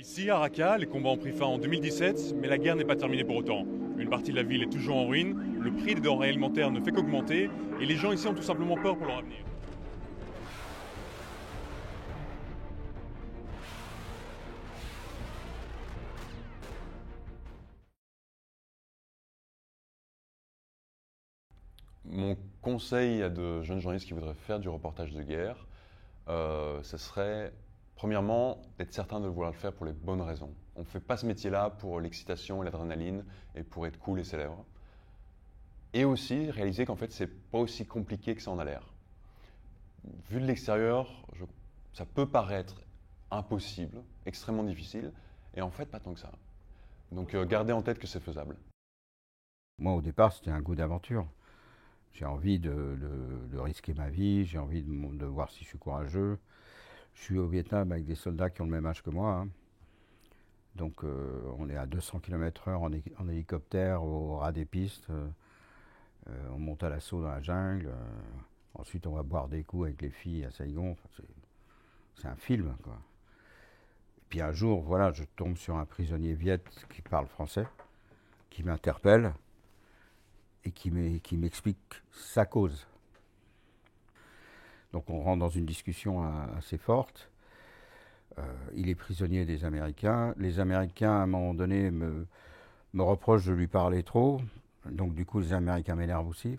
Ici, à Raqqa, les combats ont pris fin en 2017, mais la guerre n'est pas terminée pour autant. Une partie de la ville est toujours en ruine, le prix des denrées alimentaires ne fait qu'augmenter, et les gens ici ont tout simplement peur pour leur avenir. Mon conseil à de jeunes journalistes qui voudraient faire du reportage de guerre, ce serait, premièrement, d'être certain de vouloir le faire pour les bonnes raisons. On ne fait pas ce métier-là pour l'excitation et l'adrénaline et pour être cool et célèbre. Et aussi réaliser qu'en fait, c'est pas aussi compliqué que ça en a l'air. Vu de l'extérieur, ça peut paraître impossible, extrêmement difficile, et en fait, pas tant que ça. Donc, gardez en tête que c'est faisable. Moi, au départ, c'était un goût d'aventure. J'ai envie de risquer ma vie, j'ai envie de voir si je suis courageux. Je suis au Vietnam avec des soldats qui ont le même âge que moi, hein. Donc on est à 200 km/h en hélicoptère au ras des pistes. On monte à l'assaut dans la jungle. Ensuite, on va boire des coups avec les filles à Saigon. Enfin, c'est un film, quoi. Et puis un jour, voilà, je tombe sur un prisonnier viet qui parle français, qui m'interpelle et qui m'explique sa cause. Donc on rentre dans une discussion assez forte. Il est prisonnier des Américains. Les Américains, à un moment donné, me reprochent de lui parler trop. Donc du coup, les Américains m'énervent aussi.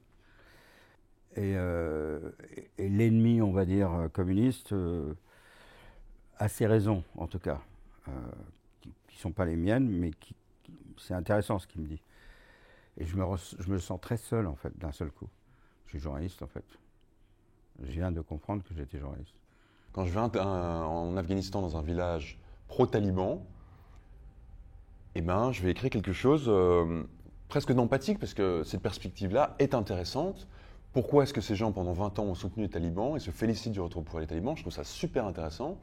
Et l'ennemi, on va dire, communiste, a ses raisons, en tout cas, qui ne sont pas les miennes, mais c'est intéressant ce qu'il me dit. Et je me sens très seul, en fait, d'un seul coup. Je suis journaliste, en fait. Je viens de comprendre que j'étais journaliste. Quand je vais en Afghanistan dans un village pro-taliban, eh ben, je vais écrire quelque chose presque d'empathique parce que cette perspective-là est intéressante. Pourquoi est-ce que ces gens, pendant 20 ans, ont soutenu les talibans et se félicitent du retour pour les talibans? Je trouve ça super intéressant.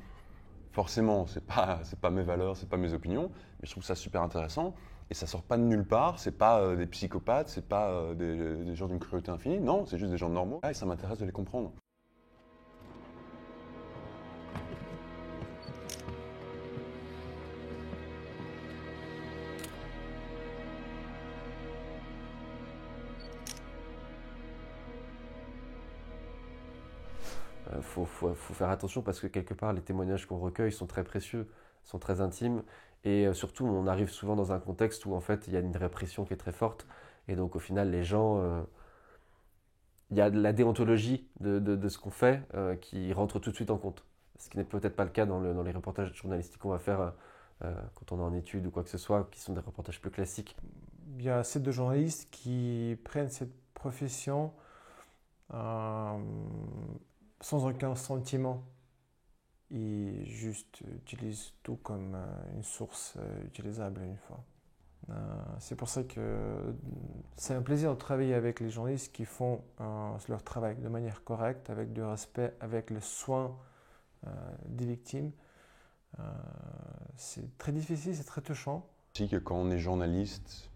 Forcément, c'est pas mes valeurs, c'est pas mes opinions, mais je trouve ça super intéressant. Et ça sort pas de nulle part, c'est pas des psychopathes, c'est pas des gens d'une cruauté infinie, non, c'est juste des gens normaux. Et ça m'intéresse de les comprendre. Faut faire attention parce que quelque part les témoignages qu'on recueille sont très précieux, sont très intimes et surtout on arrive souvent dans un contexte où en fait il y a une répression qui est très forte et donc au final les gens, il y a de la déontologie de ce qu'on fait qui rentre tout de suite en compte. Ce qui n'est peut-être pas le cas dans les reportages journalistiques qu'on va faire quand on est en études ou quoi que ce soit, qui sont des reportages plus classiques. Il y a assez de journalistes qui prennent cette profession sans aucun sentiment. Ils juste utilisent tout comme une source utilisable une fois. C'est pour ça que c'est un plaisir de travailler avec les journalistes qui font leur travail de manière correcte, avec du respect, avec le soin des victimes. C'est très difficile, c'est très touchant. Je que quand on est journaliste,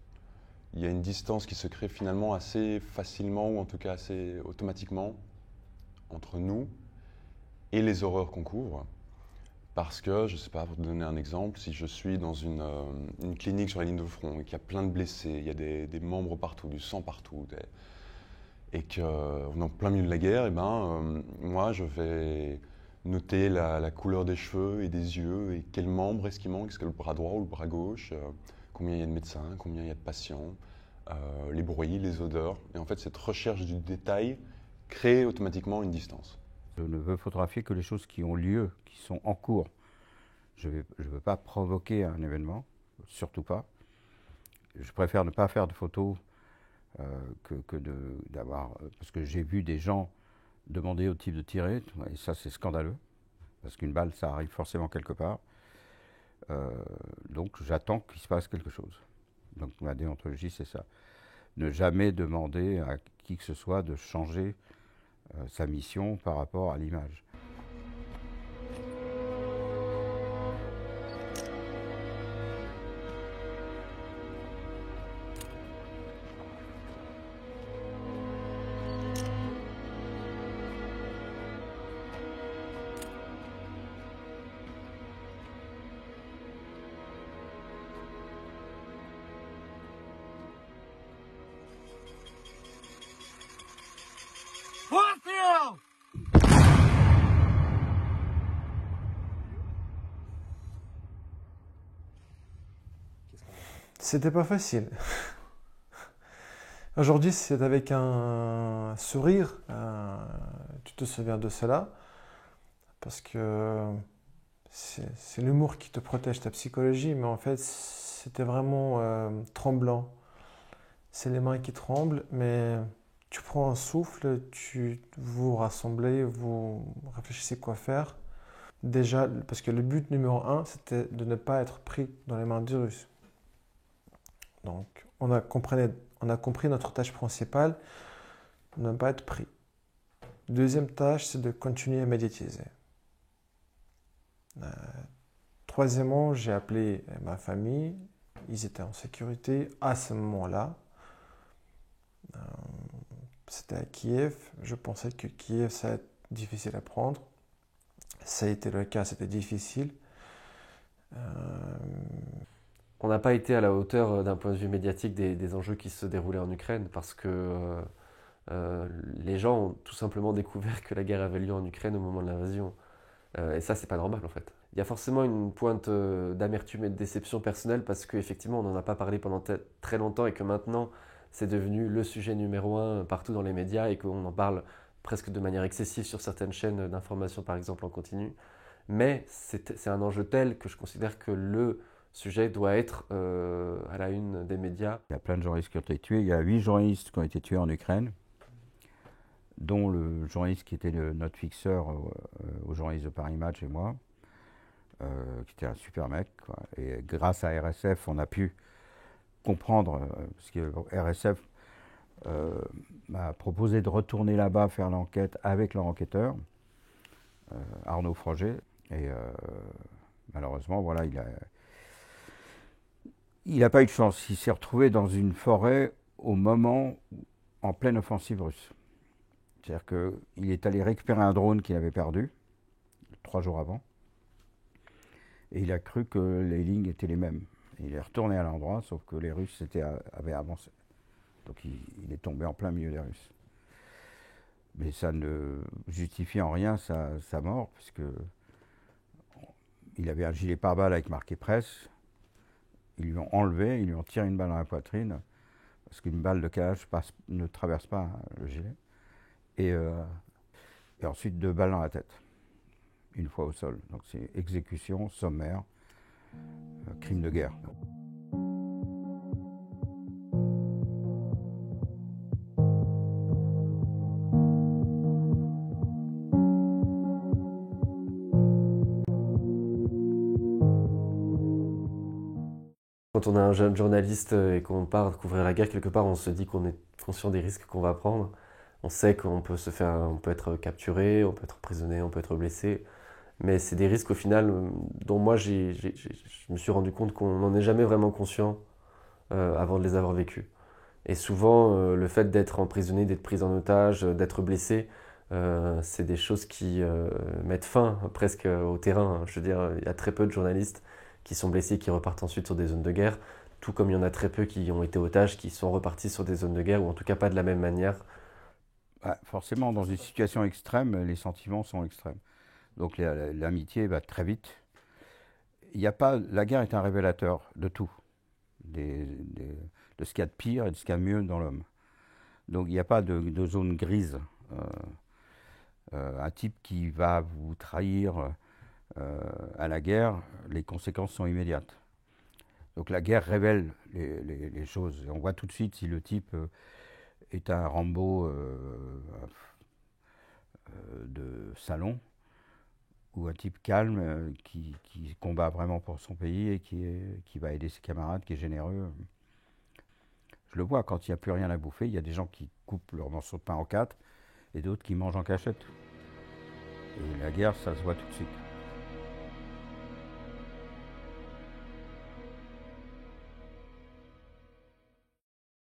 il y a une distance qui se crée finalement assez facilement ou en tout cas assez automatiquement entre nous et les horreurs qu'on couvre. Parce que, je ne sais pas, pour te donner un exemple, si je suis dans une clinique sur la ligne de front et qu'il y a plein de blessés, il y a des membres partout, du sang partout, et qu'on est en plein milieu de la guerre, et moi je vais noter la couleur des cheveux et des yeux et quel membre est-ce qui manque, est-ce que le bras droit ou le bras gauche, combien il y a de médecins, combien il y a de patients, les bruits, les odeurs. Et en fait, cette recherche du détail crée automatiquement une distance. Je ne veux photographier que les choses qui ont lieu, qui sont en cours. Je ne veux pas provoquer un événement, surtout pas. Je préfère ne pas faire de photos d'avoir... Parce que j'ai vu des gens demander au type de tirer, et ça c'est scandaleux, parce qu'une balle ça arrive forcément quelque part. Donc j'attends qu'il se passe quelque chose. Donc ma déontologie c'est ça. Ne jamais demander à qui que ce soit de changer sa mission par rapport à l'image. C'était pas facile. Aujourd'hui, c'est avec un sourire, tu te souviens de cela, parce que c'est l'humour qui te protège ta psychologie, mais en fait, c'était vraiment tremblant. C'est les mains qui tremblent, mais tu prends un souffle, vous rassemblez, vous réfléchissez quoi faire. Déjà, parce que le but numéro 1, c'était de ne pas être pris dans les mains du Russe. Donc, on a compris notre tâche principale, ne pas être pris. Deuxième tâche, c'est de continuer à médiatiser. Troisièmement, j'ai appelé ma famille. Ils étaient en sécurité à ce moment-là. C'était à Kiev. Je pensais que Kiev, ça allait être difficile à prendre. Ça a été le cas, c'était difficile. On n'a pas été à la hauteur d'un point de vue médiatique des enjeux qui se déroulaient en Ukraine parce que les gens ont tout simplement découvert que la guerre avait lieu en Ukraine au moment de l'invasion. Et ça, c'est pas normal en fait. Il y a forcément une pointe d'amertume et de déception personnelle parce qu'effectivement, on n'en a pas parlé pendant très longtemps et que maintenant, c'est devenu le sujet numéro 1 partout dans les médias et qu'on en parle presque de manière excessive sur certaines chaînes d'information, par exemple en continu. Mais c'est un enjeu tel que je considère que le sujet doit être à la une des médias. Il y a plein de journalistes qui ont été tués. Il y a 8 journalistes qui ont été tués en Ukraine, dont le journaliste qui était notre fixeur au journaliste de Paris Match et moi, qui était un super mec, quoi. Et grâce à RSF, on a pu comprendre, parce que RSF m'a proposé de retourner là-bas faire l'enquête avec leur enquêteur, Arnaud Froger. Et malheureusement, voilà, il n'a pas eu de chance. Il s'est retrouvé dans une forêt au moment en pleine offensive russe. C'est-à-dire qu'il est allé récupérer un drone qu'il avait perdu 3 jours avant. Et il a cru que les lignes étaient les mêmes. Il est retourné à l'endroit, sauf que les Russes avaient avancé. Donc il est tombé en plein milieu des Russes. Mais ça ne justifie en rien sa mort, puisque il avait un gilet pare-balles avec marqué presse. Ils lui ont enlevé, ils lui ont tiré une balle dans la poitrine, parce qu'une balle de calage ne traverse pas le gilet. Et ensuite 2 balles dans la tête, une fois au sol. Donc c'est exécution sommaire, crime de guerre. Quand on est un jeune journaliste et qu'on part couvrir la guerre, quelque part, on se dit qu'on est conscient des risques qu'on va prendre. On sait qu'on peut on peut être capturé, on peut être emprisonné, on peut être blessé. Mais c'est des risques au final dont moi je me suis rendu compte qu'on n'en est jamais vraiment conscient avant de les avoir vécus. Et souvent, le fait d'être emprisonné, d'être pris en otage, d'être blessé, c'est des choses qui mettent fin presque au terrain. Je veux dire, il y a très peu de journalistes qui sont blessés, qui repartent ensuite sur des zones de guerre, tout comme il y en a très peu qui ont été otages, qui sont repartis sur des zones de guerre, ou en tout cas pas de la même manière. Forcément, dans une situation extrême, les sentiments sont extrêmes. Donc l'amitié va très vite. La guerre est un révélateur de tout, de ce qu'il y a de pire et de ce qu'il y a de mieux dans l'homme. Donc il n'y a pas de zone grise. Un type qui va vous trahir à la guerre, les conséquences sont immédiates. Donc la guerre révèle les choses. Et on voit tout de suite si le type est un Rambo de salon ou un type calme qui combat vraiment pour son pays et qui va aider ses camarades, qui est généreux. Je le vois, quand il n'y a plus rien à bouffer, il y a des gens qui coupent leur morceau de pain en 4 et d'autres qui mangent en cachette. Et la guerre, ça se voit tout de suite.